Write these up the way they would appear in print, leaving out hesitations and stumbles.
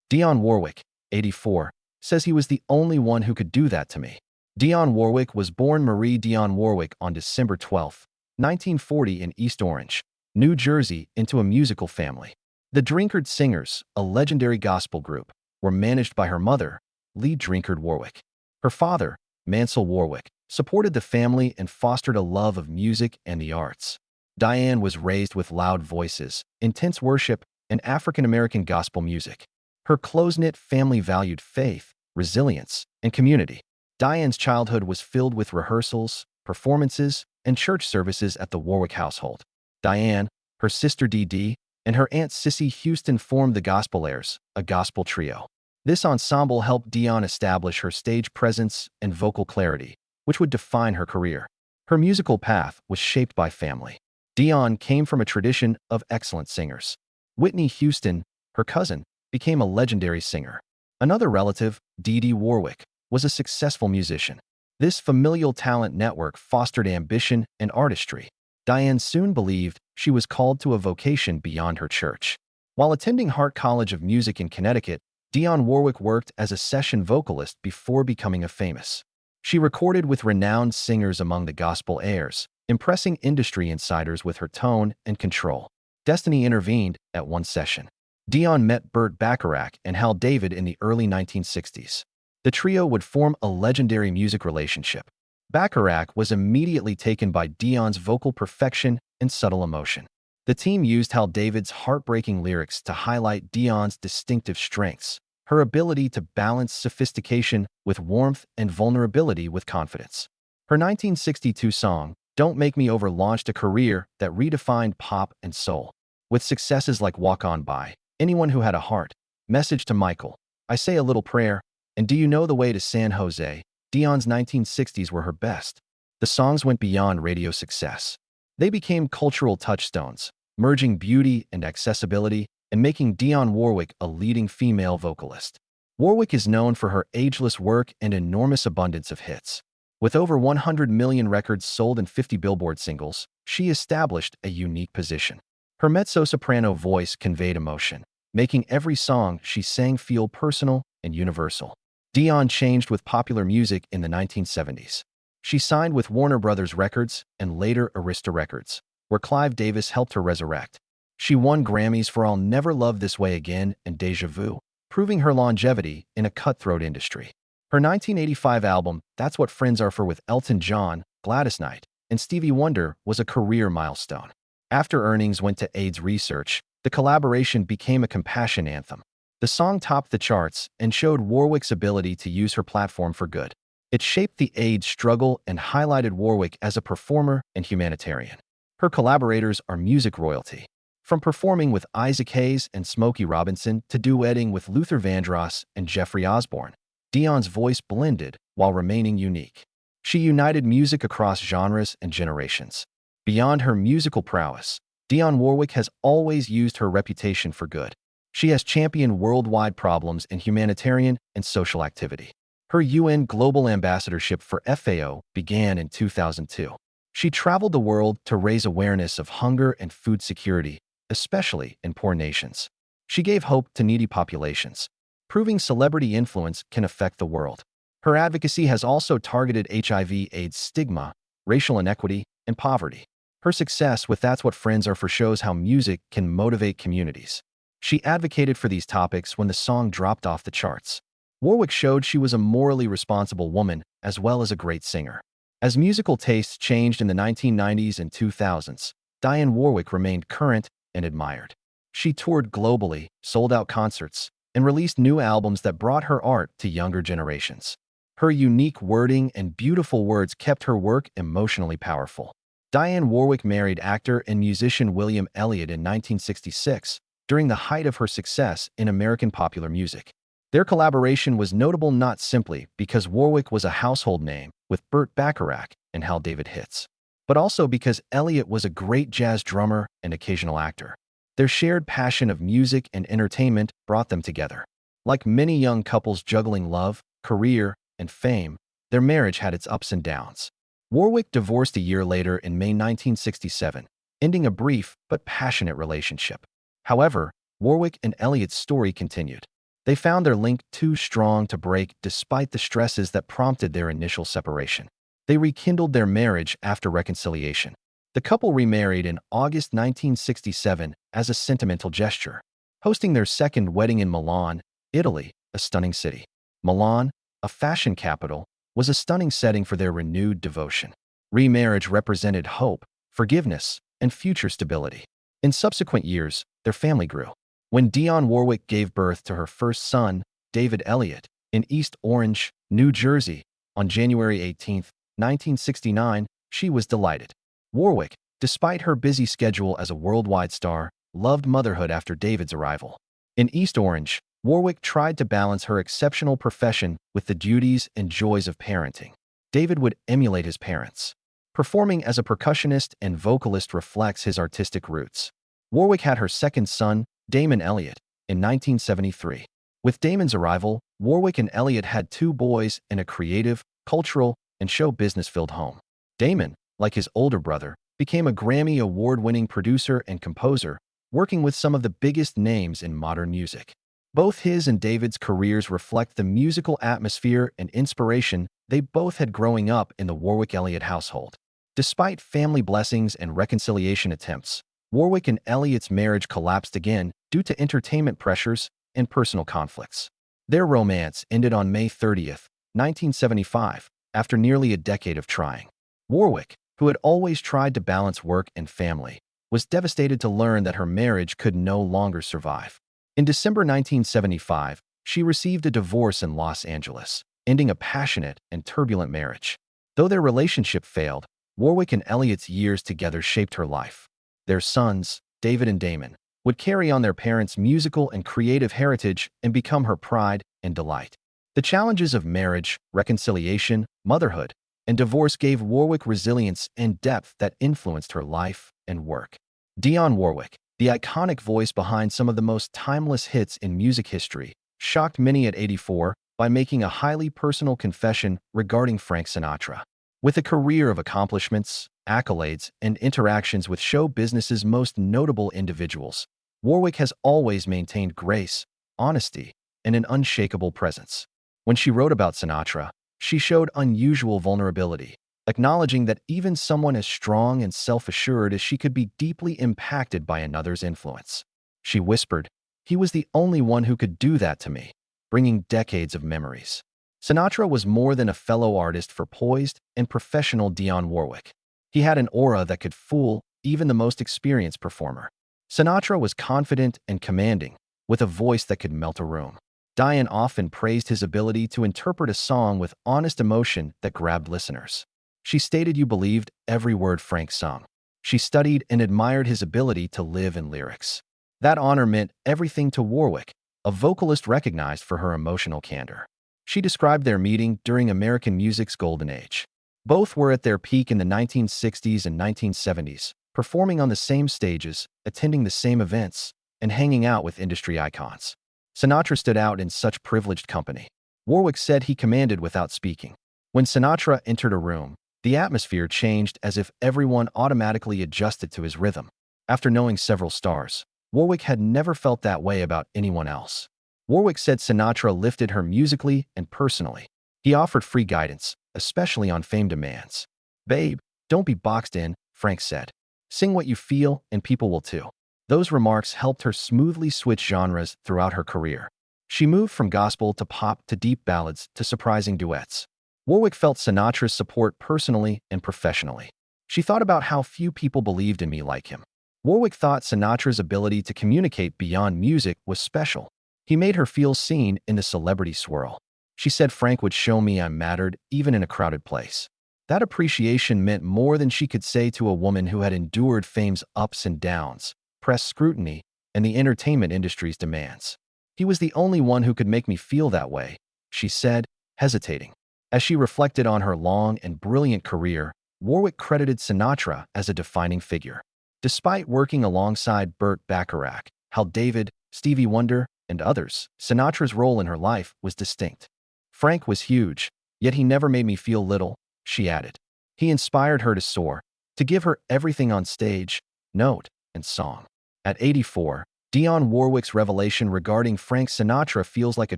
Dionne Warwick, 84, says he was the only one who could do that to me. Dionne Warwick was born Marie Dionne Warwick on December 12, 1940 in East Orange, New Jersey, into a musical family. The Drinkard Singers, a legendary gospel group, were managed by her mother, Lee Drinkard Warwick. Her father, Mansell Warwick, supported the family and fostered a love of music and the arts. Dionne was raised with loud voices, intense worship, and African-American gospel music. Her close-knit family valued faith, resilience, and community. Dionne's childhood was filled with rehearsals, performances, and church services at the Warwick household. Dionne, her sister Dee Dee, and her aunt Cissy Houston formed the Gospelaires, a gospel trio. This ensemble helped Dionne establish her stage presence and vocal clarity, which would define her career. Her musical path was shaped by family. Dionne came from a tradition of excellent singers. Whitney Houston, her cousin, became a legendary singer. Another relative, Dee Dee Warwick, was a successful musician. This familial talent network fostered ambition and artistry. Dionne soon believed she was called to a vocation beyond her church. While attending Hart College of Music in Connecticut, Dionne Warwick worked as a session vocalist before becoming a famous. She recorded with renowned singers among the gospel heirs, impressing industry insiders with her tone and control. Destiny intervened at one session. Dionne met Burt Bacharach and Hal David in the early 1960s. The trio would form a legendary music relationship. Bacharach was immediately taken by Dionne's vocal perfection and subtle emotion. The team used Hal David's heartbreaking lyrics to highlight Dionne's distinctive strengths, her ability to balance sophistication with warmth and vulnerability with confidence. Her 1962 song, Don't Make Me Over, launched a career that redefined pop and soul. With successes like Walk On By, Anyone Who Had a Heart, Message to Michael, I Say a Little Prayer, and Do You Know the Way to San Jose, Dionne's 1960s were her best. The songs went beyond radio success. They became cultural touchstones, merging beauty and accessibility and making Dionne Warwick a leading female vocalist. Warwick is known for her ageless work and enormous abundance of hits. With over 100 million records sold and 50 Billboard singles, she established a unique position. Her mezzo-soprano voice conveyed emotion, making every song she sang feel personal and universal. Dionne changed with popular music in the 1970s. She signed with Warner Brothers Records and later Arista Records, where Clive Davis helped her resurrect. She won Grammys for I'll Never Love This Way Again and Deja Vu, proving her longevity in a cutthroat industry. Her 1985 album, That's What Friends Are For, with Elton John, Gladys Knight, and Stevie Wonder, was a career milestone. After earnings went to AIDS research, the collaboration became a compassion anthem. The song topped the charts and showed Warwick's ability to use her platform for good. It shaped the AIDS struggle and highlighted Warwick as a performer and humanitarian. Her collaborators are music royalty. From performing with Isaac Hayes and Smokey Robinson to duetting with Luther Vandross and Jeffrey Osborne, Dionne's voice blended while remaining unique. She united music across genres and generations. Beyond her musical prowess, Dionne Warwick has always used her reputation for good. She has championed worldwide problems in humanitarian and social activity. Her UN Global Ambassadorship for FAO began in 2002. She traveled the world to raise awareness of hunger and food security, especially in poor nations. She gave hope to needy populations, proving celebrity influence can affect the world. Her advocacy has also targeted HIV/AIDS stigma, racial inequity, and poverty. Her success with That's What Friends Are For shows how music can motivate communities. She advocated for these topics when the song dropped off the charts. Warwick showed she was a morally responsible woman as well as a great singer. As musical tastes changed in the 1990s and 2000s, Dionne Warwick remained current and admired. She toured globally, sold out concerts, and released new albums that brought her art to younger generations. Her unique wording and beautiful words kept her work emotionally powerful. Dionne Warwick married actor and musician William Elliott in 1966, during the height of her success in American popular music. Their collaboration was notable not simply because Warwick was a household name with Burt Bacharach and Hal David hits, but also because Elliott was a great jazz drummer and occasional actor. Their shared passion of music and entertainment brought them together. Like many young couples juggling love, career, and fame, their marriage had its ups and downs. Warwick divorced a year later in May 1967, ending a brief but passionate relationship. However, Warwick and Elliott's story continued. They found their link too strong to break despite the stresses that prompted their initial separation. They rekindled their marriage after reconciliation. The couple remarried in August 1967 as a sentimental gesture, hosting their second wedding in Milan, Italy, a stunning city. Milan, a fashion capital, was a stunning setting for their renewed devotion. Remarriage represented hope, forgiveness, and future stability. In subsequent years, their family grew. When Dionne Warwick gave birth to her first son, David Elliott, in East Orange, New Jersey, on January 18, 1969, she was delighted. Warwick, despite her busy schedule as a worldwide star, loved motherhood after David's arrival. In East Orange, Warwick tried to balance her exceptional profession with the duties and joys of parenting. David would emulate his parents. Performing as a percussionist and vocalist reflects his artistic roots. Warwick had her second son, Damon Elliott, in 1973. With Damon's arrival, Warwick and Elliott had two boys in a creative, cultural, and show business-filled home. Damon, like his older brother, became a Grammy Award-winning producer and composer, working with some of the biggest names in modern music. Both his and David's careers reflect the musical atmosphere and inspiration they both had growing up in the Warwick-Elliott household. Despite family blessings and reconciliation attempts, Warwick and Elliott's marriage collapsed again due to entertainment pressures and personal conflicts. Their romance ended on May 30, 1975, after nearly a decade of trying. Warwick, who had always tried to balance work and family, was devastated to learn that her marriage could no longer survive. In December 1975, she received a divorce in Los Angeles, ending a passionate and turbulent marriage. Though their relationship failed, Warwick and Elliott's years together shaped her life. Their sons, David and Damon, would carry on their parents' musical and creative heritage and become her pride and delight. The challenges of marriage, reconciliation, motherhood, and divorce gave Warwick resilience and depth that influenced her life and work. Dionne Warwick, the iconic voice behind some of the most timeless hits in music history, shocked many at 84 by making a highly personal confession regarding Frank Sinatra. With a career of accomplishments, accolades, and interactions with show business's most notable individuals, Warwick has always maintained grace, honesty, and an unshakable presence. When she wrote about Sinatra, she showed unusual vulnerability, acknowledging that even someone as strong and self-assured as she could be deeply impacted by another's influence. She whispered, "He was the only one who could do that to me," bringing decades of memories. Sinatra was more than a fellow artist for poised and professional Dionne Warwick. He had an aura that could fool even the most experienced performer. Sinatra was confident and commanding, with a voice that could melt a room. Dionne often praised his ability to interpret a song with honest emotion that grabbed listeners. She stated you believed every word Frank sung. She studied and admired his ability to live in lyrics. That honor meant everything to Warwick, a vocalist recognized for her emotional candor. She described their meeting during American music's golden age. Both were at their peak in the 1960s and 1970s, performing on the same stages, attending the same events, and hanging out with industry icons. Sinatra stood out in such privileged company. Warwick said he commanded without speaking. When Sinatra entered a room, the atmosphere changed as if everyone automatically adjusted to his rhythm. After knowing several stars, Warwick had never felt that way about anyone else. Warwick said Sinatra lifted her musically and personally. He offered free guidance, especially on fame demands. "Babe, don't be boxed in," Frank said. "Sing what you feel and people will too." Those remarks helped her smoothly switch genres throughout her career. She moved from gospel to pop to deep ballads to surprising duets. Warwick felt Sinatra's support personally and professionally. She thought about how few people believed in me like him. Warwick thought Sinatra's ability to communicate beyond music was special. He made her feel seen in the celebrity swirl. She said Frank would show me I mattered even in a crowded place. That appreciation meant more than she could say to a woman who had endured fame's ups and downs, press scrutiny, and the entertainment industry's demands. "He was the only one who could make me feel that way," she said, hesitating. As she reflected on her long and brilliant career, Warwick credited Sinatra as a defining figure. Despite working alongside Burt Bacharach, Hal David, Stevie Wonder, and others, Sinatra's role in her life was distinct. "Frank was huge, yet he never made me feel little," she added. He inspired her to soar, to give her everything on stage, note, and song. At 84, Dionne Warwick's revelation regarding Frank Sinatra feels like a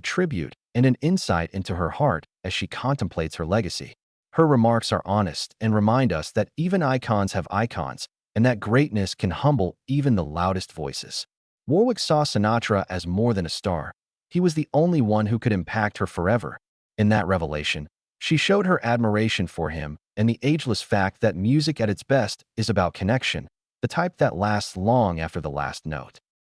tribute and an insight into her heart as she contemplates her legacy. Her remarks are honest and remind us that even icons have icons, and that greatness can humble even the loudest voices. Warwick saw Sinatra as more than a star. He was the only one who could impact her forever. In that revelation, she showed her admiration for him and the ageless fact that music at its best is about connection, the type that lasts long after the last note.